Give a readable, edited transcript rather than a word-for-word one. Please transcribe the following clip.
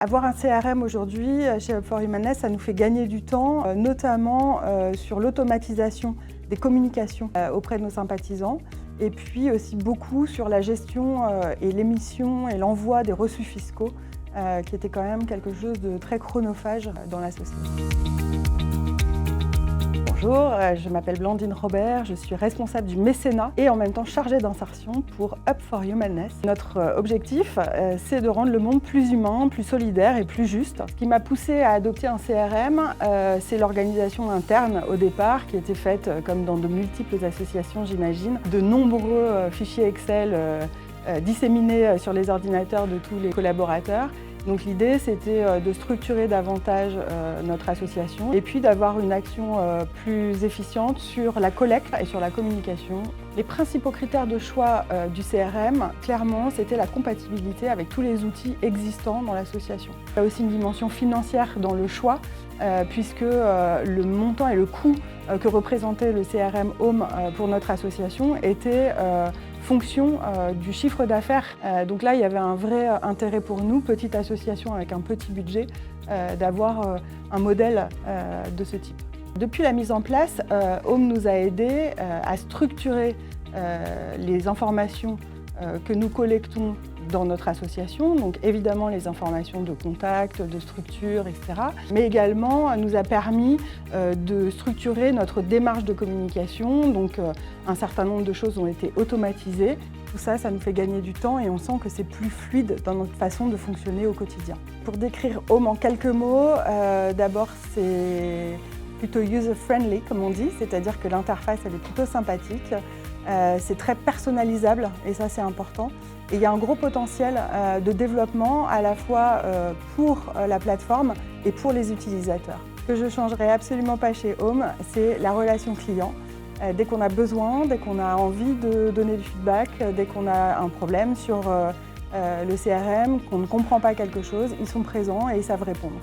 Avoir un CRM aujourd'hui chez Up for Humaness, ça nous fait gagner du temps, notamment sur l'automatisation des communications auprès de nos sympathisants, et puis aussi beaucoup sur la gestion et l'émission et l'envoi des reçus fiscaux, qui était quand même quelque chose de très chronophage dans la société. Bonjour, je m'appelle Blandine Robert, je suis responsable du mécénat et en même temps chargée d'insertion pour Up for Humaness. Notre objectif, c'est de rendre le monde plus humain, plus solidaire et plus juste. Ce qui m'a poussée à adopter un CRM, c'est l'organisation interne au départ, qui était faite, comme dans de multiples associations j'imagine, de nombreux fichiers Excel disséminés sur les ordinateurs de tous les collaborateurs. Donc l'idée, c'était de structurer davantage notre association et puis d'avoir une action plus efficiente sur la collecte et sur la communication. Les principaux critères de choix du CRM, clairement, c'était la compatibilité avec tous les outils existants dans l'association. Il y a aussi une dimension financière dans le choix, puisque le montant et le coût que représentait le CRM Home pour notre association était fonction du chiffre d'affaires. Donc là, il y avait un vrai intérêt pour nous, petite association avec un petit budget, d'avoir un modèle de ce type. Depuis la mise en place, Home nous a aidés à structurer les informations que nous collectons dans notre association, donc évidemment les informations de contact, de structure, etc. Mais également nous a permis de structurer notre démarche de communication, donc un certain nombre de choses ont été automatisées. Tout ça, ça nous fait gagner du temps et on sent que c'est plus fluide dans notre façon de fonctionner au quotidien. Pour décrire Home en quelques mots, d'abord c'est plutôt user-friendly comme on dit, c'est-à-dire que l'interface elle est plutôt sympathique. C'est très personnalisable et ça c'est important. Et il y a un gros potentiel de développement à la fois pour la plateforme et pour les utilisateurs. Ce que je ne changerai absolument pas chez Home, c'est la relation client. Dès qu'on a besoin, dès qu'on a envie de donner du feedback, dès qu'on a un problème sur le CRM, qu'on ne comprend pas quelque chose, ils sont présents et ils savent répondre.